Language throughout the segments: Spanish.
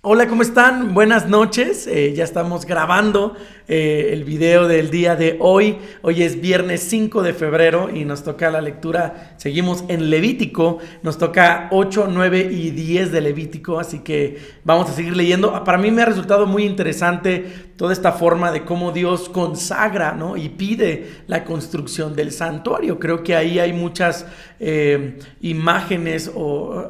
Hola, ¿cómo están? Buenas noches. Ya estamos grabando el video del día de hoy. Hoy es viernes 5 de febrero y nos toca la lectura. Seguimos en Levítico. Nos toca 8, 9 y 10 de Levítico. Así que vamos a seguir leyendo. Para mí me ha resultado muy interesante toda esta forma de cómo Dios consagra, ¿no? Y pide la construcción del santuario. Creo que ahí hay muchas imágenes o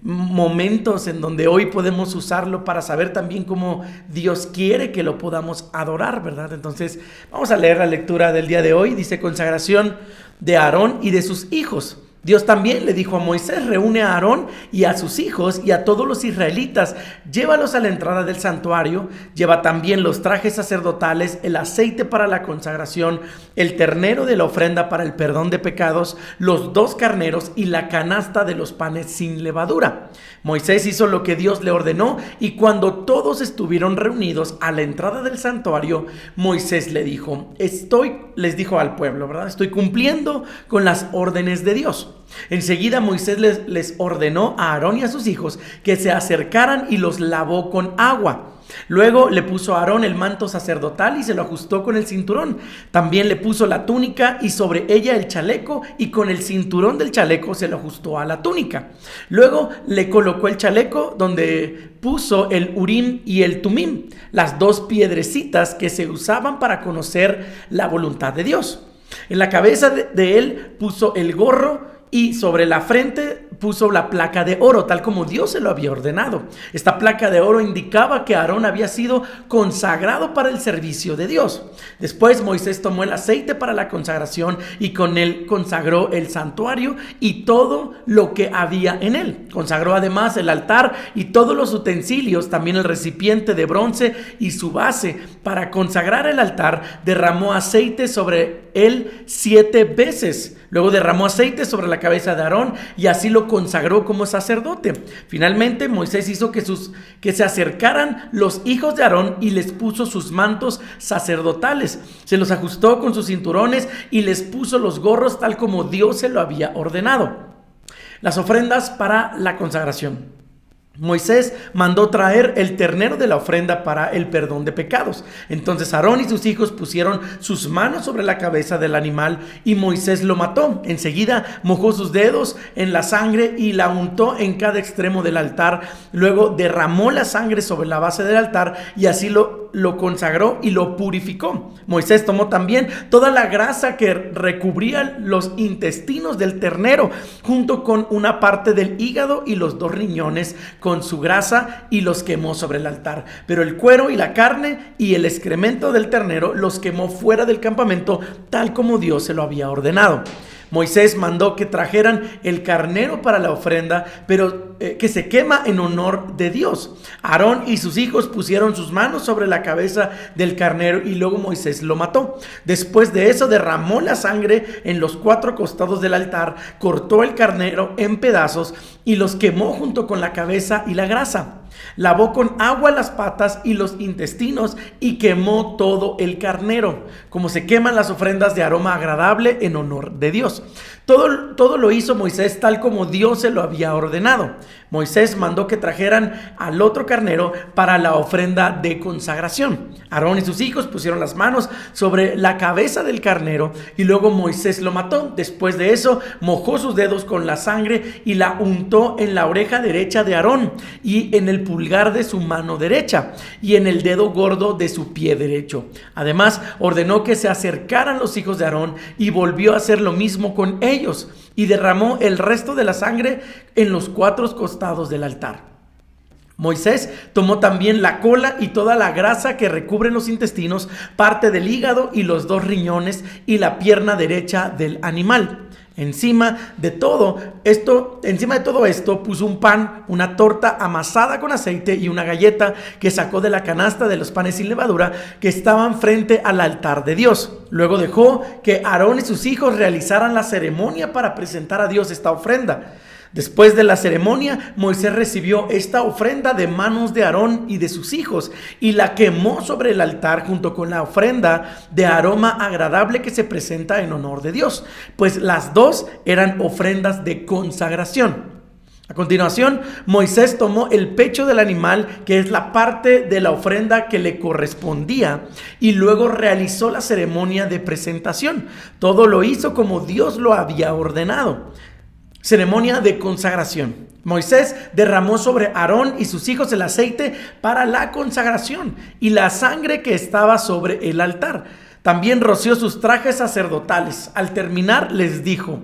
momentos en donde hoy podemos usarlo para saber también cómo Dios quiere que lo podamos adorar, ¿verdad? Entonces vamos a leer la lectura del día de hoy. Dice: consagración de Aarón y de sus hijos. Dios también le dijo a Moisés: reúne a Aarón y a sus hijos y a todos los israelitas, llévalos a la entrada del santuario, lleva también los trajes sacerdotales, el aceite para la consagración, el ternero de la ofrenda para el perdón de pecados, los 2 carneros y la canasta de los panes sin levadura. Moisés hizo lo que Dios le ordenó, y cuando todos estuvieron reunidos a la entrada del santuario, Moisés les dijo al pueblo, ¿verdad? Estoy cumpliendo con las órdenes de Dios. Enseguida Moisés les ordenó a Aarón y a sus hijos que se acercaran y los lavó con agua. Luego le puso a Aarón el manto sacerdotal y se lo ajustó con el cinturón. También le puso la túnica y sobre ella el chaleco, y con el cinturón del chaleco se lo ajustó a la túnica. Luego le colocó el chaleco donde puso el Urim y el Tumim, las 2 piedrecitas que se usaban para conocer la voluntad de Dios. En la cabeza de él puso el gorro, y sobre la frente puso la placa de oro, tal como Dios se lo había ordenado. Esta placa de oro indicaba que Aarón había sido consagrado para el servicio de Dios. Después Moisés tomó el aceite para la consagración y con él consagró el santuario y todo lo que había en él. Consagró además el altar y todos los utensilios, también el recipiente de bronce y su base. Para consagrar el altar derramó aceite sobre él 7 veces. Luego derramó aceite sobre la cabeza de Aarón y así lo consagró como sacerdote. Finalmente Moisés hizo que se acercaran los hijos de Aarón y les puso sus mantos sacerdotales. Se los ajustó con sus cinturones y les puso los gorros tal como Dios se lo había ordenado. Las ofrendas para la consagración. Moisés mandó traer el ternero de la ofrenda para el perdón de pecados. Entonces Aarón y sus hijos pusieron sus manos sobre la cabeza del animal y Moisés lo mató. Enseguida mojó sus dedos en la sangre y la untó en cada extremo del altar. Luego derramó la sangre sobre la base del altar y así lo consagró y lo purificó. Moisés tomó también toda la grasa que recubría los intestinos del ternero, junto con una parte del hígado y los 2 riñones con su grasa, y los quemó sobre el altar. Pero el cuero y la carne y el excremento del ternero los quemó fuera del campamento, tal como Dios se lo había ordenado. Moisés mandó que trajeran el carnero para la ofrenda, pero que se quema en honor de Dios. Aarón y sus hijos pusieron sus manos sobre la cabeza del carnero y luego Moisés lo mató. Después de eso derramó la sangre en los 4 costados del altar, cortó el carnero en pedazos y los quemó junto con la cabeza y la grasa. Lavó con agua las patas y los intestinos y quemó todo el carnero, como se queman las ofrendas de aroma agradable en honor de Dios. Todo lo hizo Moisés tal como Dios se lo había ordenado. Moisés mandó que trajeran al otro carnero para la ofrenda de consagración. Aarón y sus hijos pusieron las manos sobre la cabeza del carnero y luego Moisés lo mató. Después de eso mojó sus dedos con la sangre y la untó en la oreja derecha de Aarón y en el pulgar de su mano derecha y en el dedo gordo de su pie derecho. Además ordenó que se acercaran los hijos de Aarón y volvió a hacer lo mismo con ellos, y derramó el resto de la sangre en los 4 costados del altar. Moisés tomó también la cola y toda la grasa que recubren los intestinos, parte del hígado y los 2 riñones y la pierna derecha del animal. Encima de todo esto puso un pan, una torta amasada con aceite y una galleta que sacó de la canasta de los panes sin levadura que estaban frente al altar de Dios. Luego dejó que Aarón y sus hijos realizaran la ceremonia para presentar a Dios esta ofrenda. Después de la ceremonia, Moisés recibió esta ofrenda de manos de Aarón y de sus hijos y la quemó sobre el altar junto con la ofrenda de aroma agradable que se presenta en honor de Dios, pues las 2 eran ofrendas de consagración. A continuación, Moisés tomó el pecho del animal, que es la parte de la ofrenda que le correspondía, y luego realizó la ceremonia de presentación. Todo lo hizo como Dios lo había ordenado. Ceremonia de consagración. Moisés derramó sobre Aarón y sus hijos el aceite para la consagración y la sangre que estaba sobre el altar. También roció sus trajes sacerdotales. Al terminar les dijo: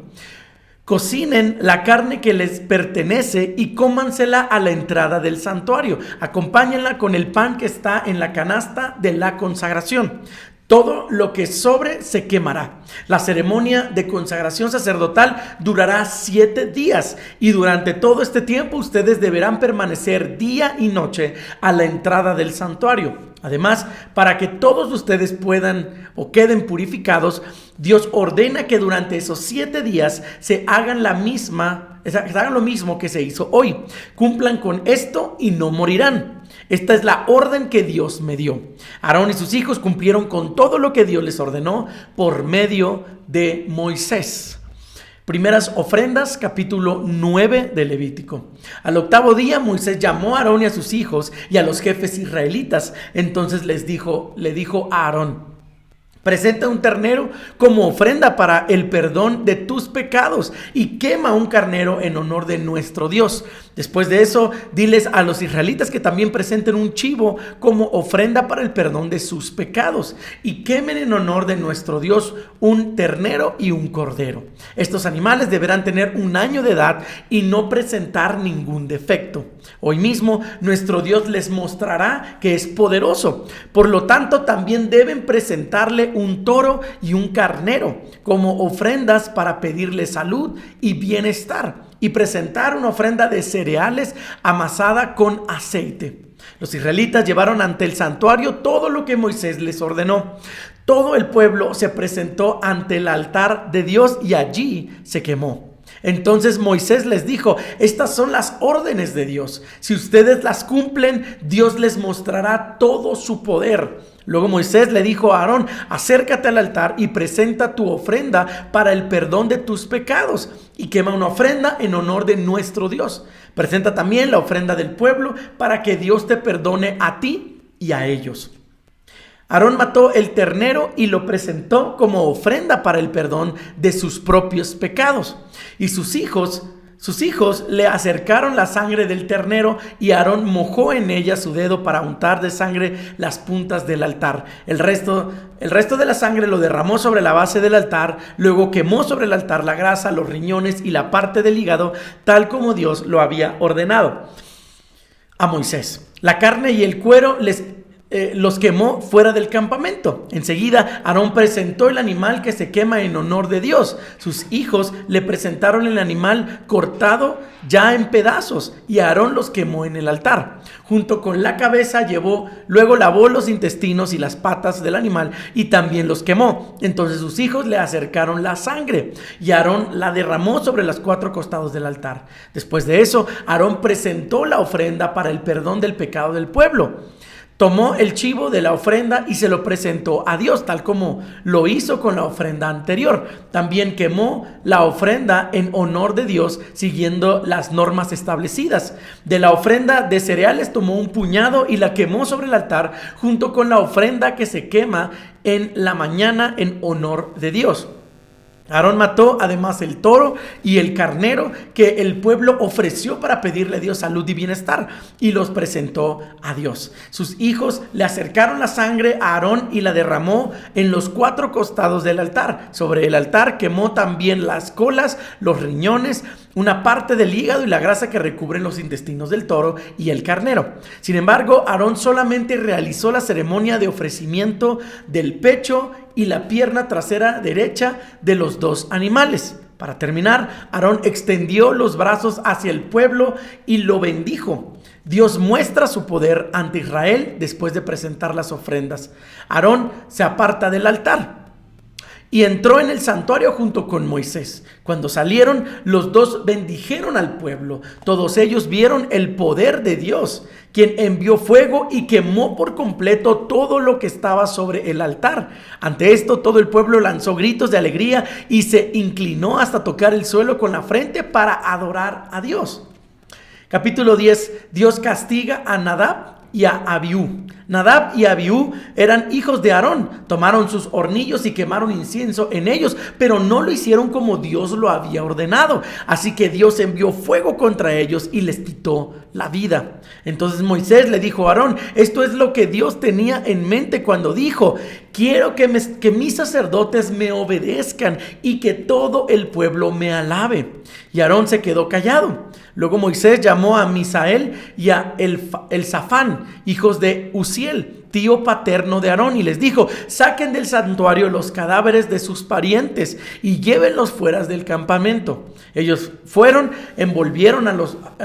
cocinen la carne que les pertenece y cómansela a la entrada del santuario. Acompáñenla con el pan que está en la canasta de la consagración. Todo lo que sobre se quemará. La ceremonia de consagración sacerdotal durará 7 días y durante todo este tiempo ustedes deberán permanecer día y noche a la entrada del santuario. Además, para que todos ustedes puedan o queden purificados, Dios ordena que durante esos 7 días se hagan lo mismo que se hizo hoy. Cumplan con esto y no morirán. Esta es la orden que Dios me dio. Aarón y sus hijos cumplieron con todo lo que Dios les ordenó por medio de Moisés. Primeras ofrendas, capítulo 9 de Levítico. Al 8º día Moisés llamó a Aarón y a sus hijos y a los jefes israelitas. Entonces le dijo a Aarón: presenta un ternero como ofrenda para el perdón de tus pecados y quema un carnero en honor de nuestro Dios. Después de eso, diles a los israelitas que también presenten un chivo como ofrenda para el perdón de sus pecados y quemen en honor de nuestro Dios un ternero y un cordero. Estos animales deberán tener 1 año de edad y no presentar ningún defecto. Hoy mismo nuestro Dios les mostrará que es poderoso. Por lo tanto, también deben presentarle un toro y un carnero como ofrendas para pedirle salud y bienestar, y presentar una ofrenda de cereales amasada con aceite. Los israelitas llevaron ante el santuario todo lo que Moisés les ordenó. Todo el pueblo se presentó ante el altar de Dios y allí se quemó. Entonces Moisés les dijo: estas son las órdenes de Dios. Si ustedes las cumplen, Dios les mostrará todo su poder. Luego Moisés le dijo a Aarón: acércate al altar y presenta tu ofrenda para el perdón de tus pecados y quema una ofrenda en honor de nuestro Dios. Presenta también la ofrenda del pueblo para que Dios te perdone a ti y a ellos. Aarón mató el ternero y lo presentó como ofrenda para el perdón de sus propios pecados. Y sus hijos le acercaron la sangre del ternero y Aarón mojó en ella su dedo para untar de sangre las puntas del altar. El resto de la sangre lo derramó sobre la base del altar, luego quemó sobre el altar la grasa, los riñones y la parte del hígado, tal como Dios lo había ordenado a Moisés. La carne y el cuero los quemó fuera del campamento. Enseguida Aarón presentó el animal que se quema en honor de Dios. Sus hijos le presentaron el animal cortado ya en pedazos y Aarón los quemó en el altar. Junto con la cabeza luego lavó los intestinos y las patas del animal y también los quemó. Entonces sus hijos le acercaron la sangre y Aarón la derramó sobre los 4 costados del altar. Después de eso, Aarón presentó la ofrenda para el perdón del pecado del pueblo. Tomó el chivo de la ofrenda y se lo presentó a Dios, tal como lo hizo con la ofrenda anterior. También quemó la ofrenda en honor de Dios, siguiendo las normas establecidas. De la ofrenda de cereales tomó un puñado y la quemó sobre el altar, junto con la ofrenda que se quema en la mañana en honor de Dios. Aarón mató además el toro y el carnero que el pueblo ofreció para pedirle a Dios salud y bienestar y los presentó a Dios. Sus hijos le acercaron la sangre a Aarón y la derramó en los 4 costados del altar. Sobre el altar quemó también las colas, los riñones, una parte del hígado y la grasa que recubren los intestinos del toro y el carnero. Sin embargo, Aarón solamente realizó la ceremonia de ofrecimiento del pecho y la pierna trasera derecha de los 2 animales. Para terminar, Aarón extendió los brazos hacia el pueblo y lo bendijo. Dios muestra su poder ante Israel después de presentar las ofrendas. Aarón se aparta del altar y entró en el santuario junto con Moisés. Cuando salieron, los 2 bendijeron al pueblo. Todos ellos vieron el poder de Dios, quien envió fuego y quemó por completo todo lo que estaba sobre el altar. Ante esto, todo el pueblo lanzó gritos de alegría y se inclinó hasta tocar el suelo con la frente para adorar a Dios. Capítulo 10, Dios castiga a Nadab y a Abiú. Nadab y Abiú eran hijos de Aarón. Tomaron sus hornillos y quemaron incienso en ellos, pero no lo hicieron como Dios lo había ordenado. Así que Dios envió fuego contra ellos y les quitó la vida. Entonces Moisés le dijo a Aarón: esto es lo que Dios tenía en mente cuando dijo: quiero que mis sacerdotes me obedezcan y que todo el pueblo me alabe. Y Aarón se quedó callado. Luego Moisés llamó a Misael y a Elzafán, hijos de Uziel, tío paterno de Aarón, y les dijo: saquen del santuario los cadáveres de sus parientes y llévenlos fuera del campamento. Ellos fueron, envolvieron a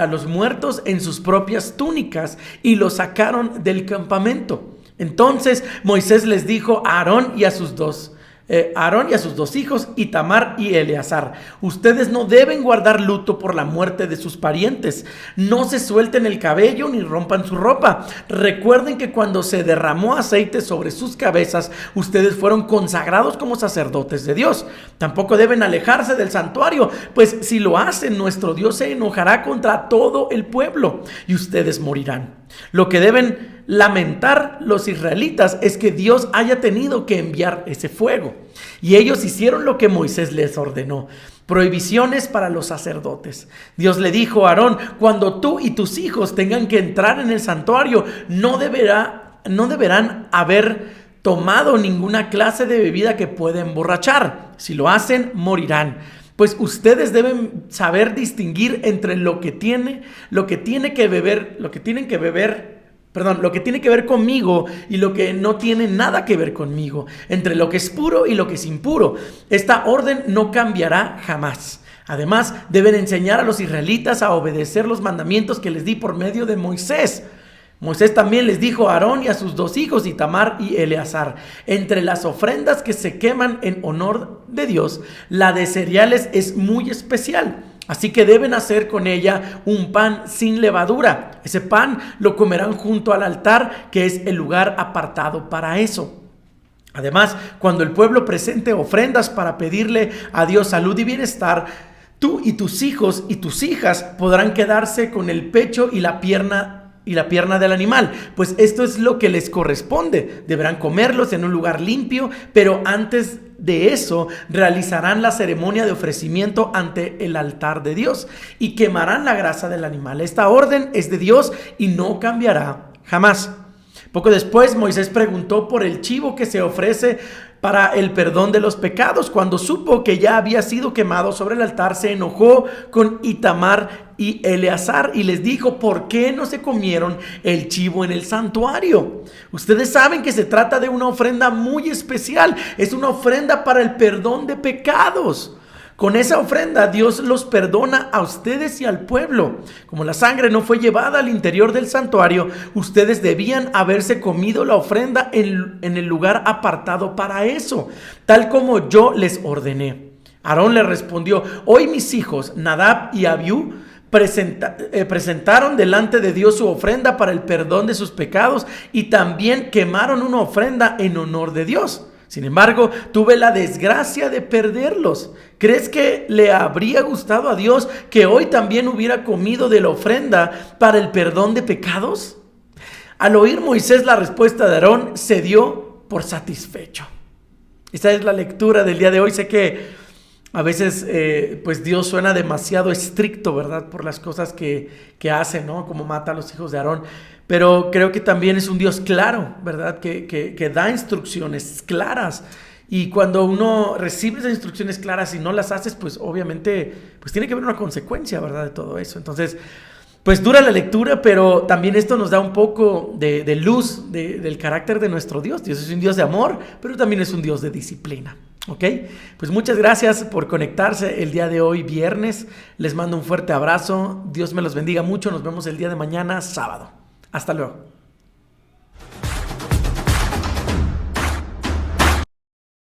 los muertos en sus propias túnicas y los sacaron del campamento. Entonces Moisés les dijo a Aarón y a sus dos hijos, Itamar y Eleazar: ustedes no deben guardar luto por la muerte de sus parientes. No se suelten el cabello ni rompan su ropa. Recuerden que cuando se derramó aceite sobre sus cabezas, ustedes fueron consagrados como sacerdotes de Dios. Tampoco deben alejarse del santuario, pues si lo hacen, nuestro Dios se enojará contra todo el pueblo y ustedes morirán. Lo que deben lamentar los israelitas es que Dios haya tenido que enviar ese fuego. Y ellos hicieron lo que Moisés les ordenó. Prohibiciones para los sacerdotes. Dios le dijo a Aarón: cuando tú y tus hijos tengan que entrar en el santuario, no deberán haber tomado ninguna clase de bebida que pueda emborrachar. Si lo hacen, morirán. Pues ustedes deben saber distinguir entre lo que tiene que ver conmigo y lo que no tiene nada que ver conmigo, entre lo que es puro y lo que es impuro. Esta orden no cambiará jamás. Además, deben enseñar a los israelitas a obedecer los mandamientos que les di por medio de Moisés. Moisés también les dijo a Aarón y a sus dos hijos, Itamar y Eleazar: entre las ofrendas que se queman en honor de Dios, la de cereales es muy especial. Así que deben hacer con ella un pan sin levadura. Ese pan lo comerán junto al altar, que es el lugar apartado para eso. Además, cuando el pueblo presente ofrendas para pedirle a Dios salud y bienestar, tú y tus hijos y tus hijas podrán quedarse con el pecho y la pierna del animal, pues esto es lo que les corresponde. Deberán comerlos en un lugar limpio, pero antes de eso realizarán la ceremonia de ofrecimiento ante el altar de Dios y quemarán la grasa del animal. Esta orden es de Dios y no cambiará jamás. Poco después, Moisés preguntó por el chivo que se ofrece para el perdón de los pecados. Cuando supo que ya había sido quemado sobre el altar, se enojó con Itamar y Eleazar y les dijo: ¿por qué no se comieron el chivo en el santuario? Ustedes saben que se trata de una ofrenda muy especial. Es una ofrenda para el perdón de pecados. Con esa ofrenda Dios los perdona a ustedes y al pueblo. Como la sangre no fue llevada al interior del santuario, ustedes debían haberse comido la ofrenda en el lugar apartado para eso, tal como yo les ordené. Aarón le respondió: hoy mis hijos Nadab y Abiú presentaron delante de Dios su ofrenda para el perdón de sus pecados y también quemaron una ofrenda en honor de Dios. Sin embargo, tuve la desgracia de perderlos. ¿Crees que le habría gustado a Dios que hoy también hubiera comido de la ofrenda para el perdón de pecados? Al oír Moisés la respuesta de Aarón, se dio por satisfecho. Esta es la lectura del día de hoy. Sé que a veces pues Dios suena demasiado estricto, ¿verdad? Por las cosas que hace, ¿no? Como mata a los hijos de Aarón. Pero creo que también es un Dios claro, ¿verdad? Que da instrucciones claras. Y cuando uno recibe esas instrucciones claras y no las haces, pues obviamente pues tiene que haber una consecuencia, ¿verdad? De todo eso. Entonces, pues dura la lectura, pero también esto nos da un poco de luz del carácter de nuestro Dios. Dios es un Dios de amor, pero también es un Dios de disciplina. ¿Ok? Pues muchas gracias por conectarse el día de hoy, viernes. Les mando un fuerte abrazo. Dios me los bendiga mucho. Nos vemos el día de mañana, sábado. Hasta luego.